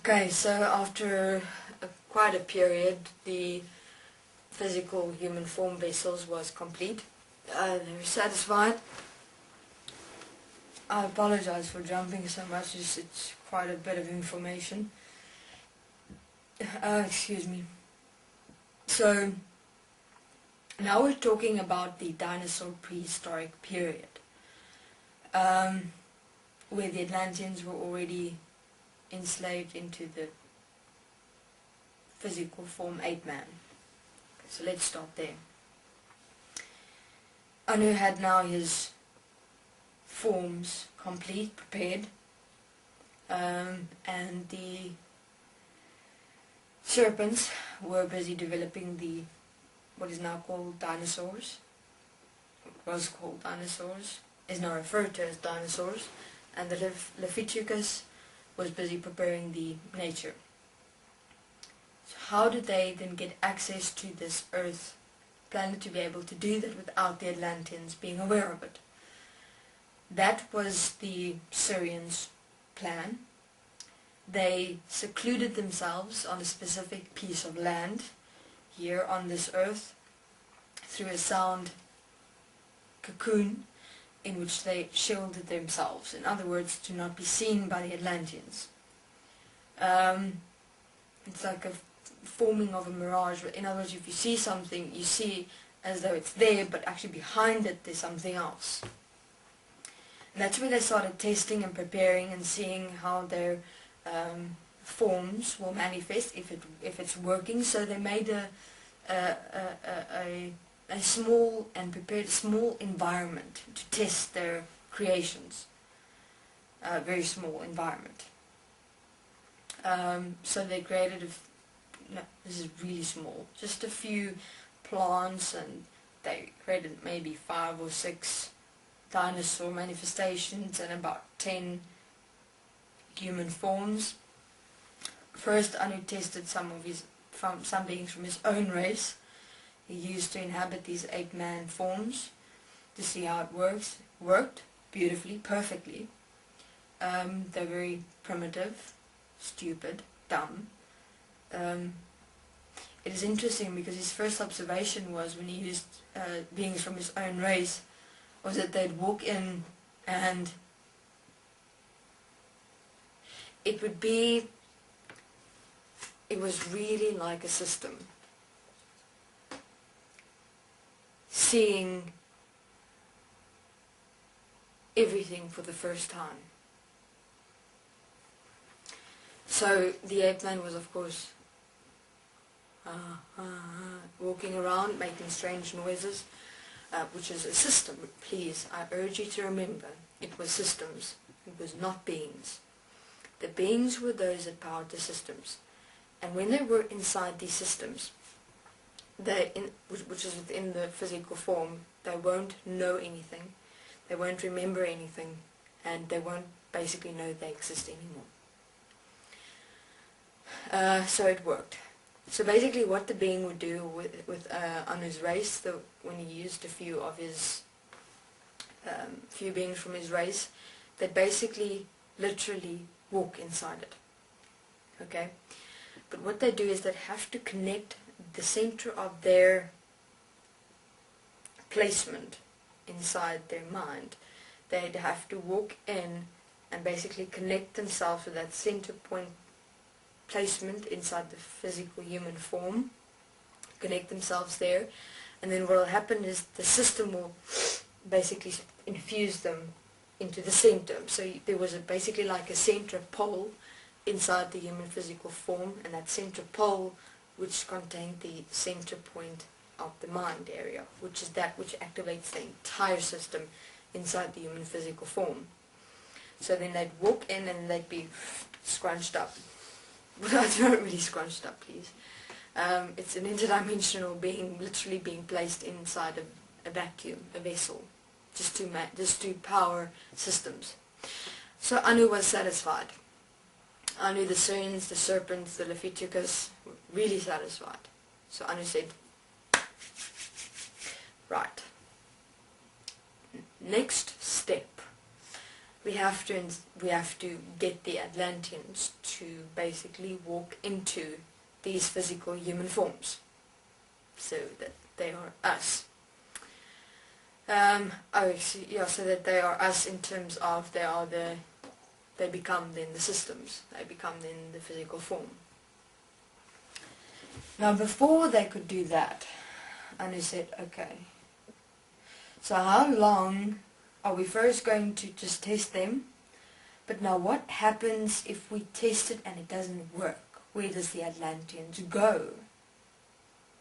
Okay, so after quite a period, the physical human form vessels was complete. They were satisfied. I apologize for jumping so much, it's quite a bit of information. Excuse me. So, now we're talking about the dinosaur prehistoric period, where the Atlanteans were already enslaved into the physical form ape-man. So let's start there. Anu had now his forms complete, prepared, and the serpents were busy developing the what is now called dinosaurs. What was called dinosaurs is now referred to as dinosaurs, and the Leviticus was busy preparing the nature. So how did they then get access to this Earth planet to be able to do that without the Atlanteans being aware of it? That was the Sirians' plan. They secluded themselves on a specific piece of land here on this Earth through a sound cocoon in which they shielded themselves. In other words, to not be seen by the Atlanteans. It's like a forming of a mirage. In other words, if you see something, you see as though it's there, but actually behind it there's something else. And that's where they started testing and preparing and seeing how their forms will manifest if it's working. So they made a small and prepared a small environment to test their creations. A very small environment. So they created this is really small, just a few plants, and they created maybe 5 or 6 dinosaur manifestations and about 10 human forms. First, Anu tested some beings from his own race. He used to inhabit these ape-man forms to see how it worked beautifully, perfectly. They're very primitive, stupid, dumb. It is interesting because his first observation was, when he used beings from his own race, was that they'd walk in and it was really like a system. Seeing everything for the first time. So the ape-man was, of course, walking around making strange noises, which is a system. Please, I urge you to remember, it was systems, it was not beings. The beings were those that powered the systems, and when they were inside these systems, which is within the physical form, they won't know anything, they won't remember anything, and they won't basically know they exist anymore. So it worked. So basically what the being would do with Anu's race, when he used a few of his few beings from his race, they'd basically literally walk inside it. Okay? But what they do is they have to connect the center of their placement inside their mind. They'd have to walk in and basically connect themselves with that center point placement inside the physical human form, connect themselves there, and then what will happen is the system will basically infuse them into the center. So there was basically like a center pole inside the human physical form, and that center pole which contained the center point of the mind area, which is that which activates the entire system inside the human physical form. So then they'd walk in and they'd be scrunched up. Well, not really scrunched up, please. It's an interdimensional being literally being placed inside a vacuum, a vessel, just to power systems. So Anu was satisfied. Anu, the Sirians, the serpents, the Leviticus were really satisfied. So Anu said, right, next step, we have to get the Atlanteans to to basically walk into these physical human forms, so that they are us. So that they are us in terms of they become then the systems, they become then the physical form. Now before they could do that, Anu said, okay, so how long are we first going to just test them? But now what happens if we test it and it doesn't work? Where does the Atlanteans go?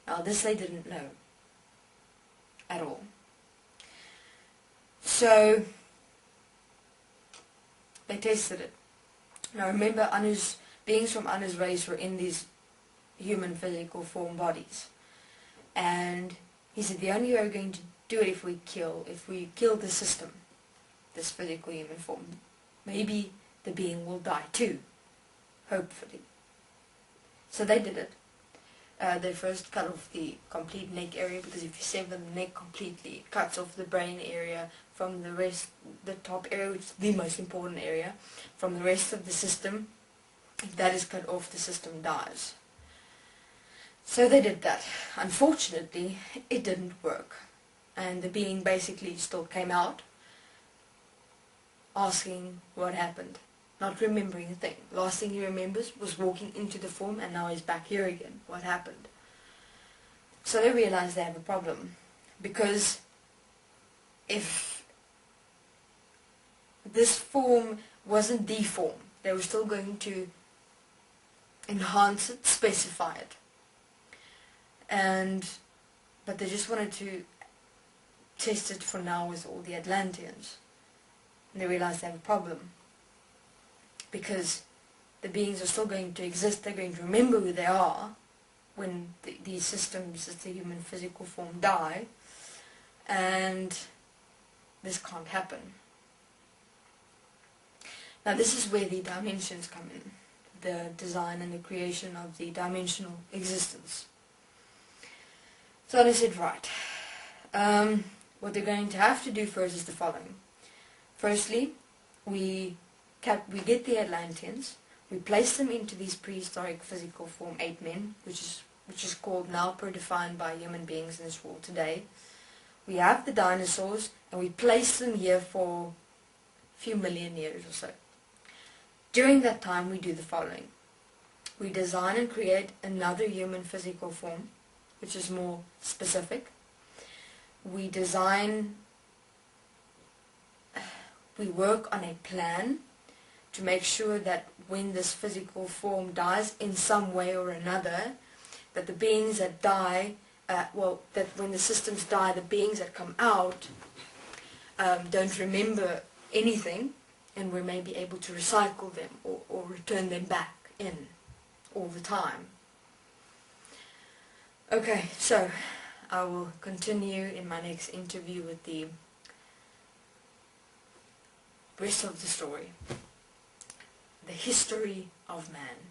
Now this they didn't know at all. So they tested it. Now remember, beings from Anu's race were in these human physical form bodies. And he said the only way we're going to do it if we kill the system, this physical human form. Maybe the being will die too, hopefully. So they did it. They first cut off the complete neck area, because if you sever the neck completely, it cuts off the brain area from the rest, the top area, which is the most important area, from the rest of the system. If that is cut off, the system dies. So they did that. Unfortunately, it didn't work. And the being basically still came out, asking what happened, not remembering a thing. Last thing he remembers was walking into the form, and now he's back here again. What happened? So they realized they have a problem, because if this form wasn't the form, they were still going to enhance it, specify it. But they just wanted to test it for now with all the Atlanteans. And they realized they have a problem, because the beings are still going to exist. They're going to remember who they are when these systems as the human physical form die, and this can't happen. Now this is where the dimensions come in, the design and the creation of the dimensional existence. So they said, right, what they're going to have to do first is the following. Firstly, we get the Atlanteans, we place them into these prehistoric physical form 8 men, which is called now predefined by human beings in this world today. We have the dinosaurs, and we place them here for a few million years or so. During that time, we do the following. We design and create another human physical form, which is more specific. We work on a plan to make sure that when this physical form dies in some way or another, that the beings that die, that when the systems die, the beings that come out don't remember anything, and we may be able to recycle them or return them back in all the time. Okay, so I will continue in my next interview with the rest of the story, the history of man.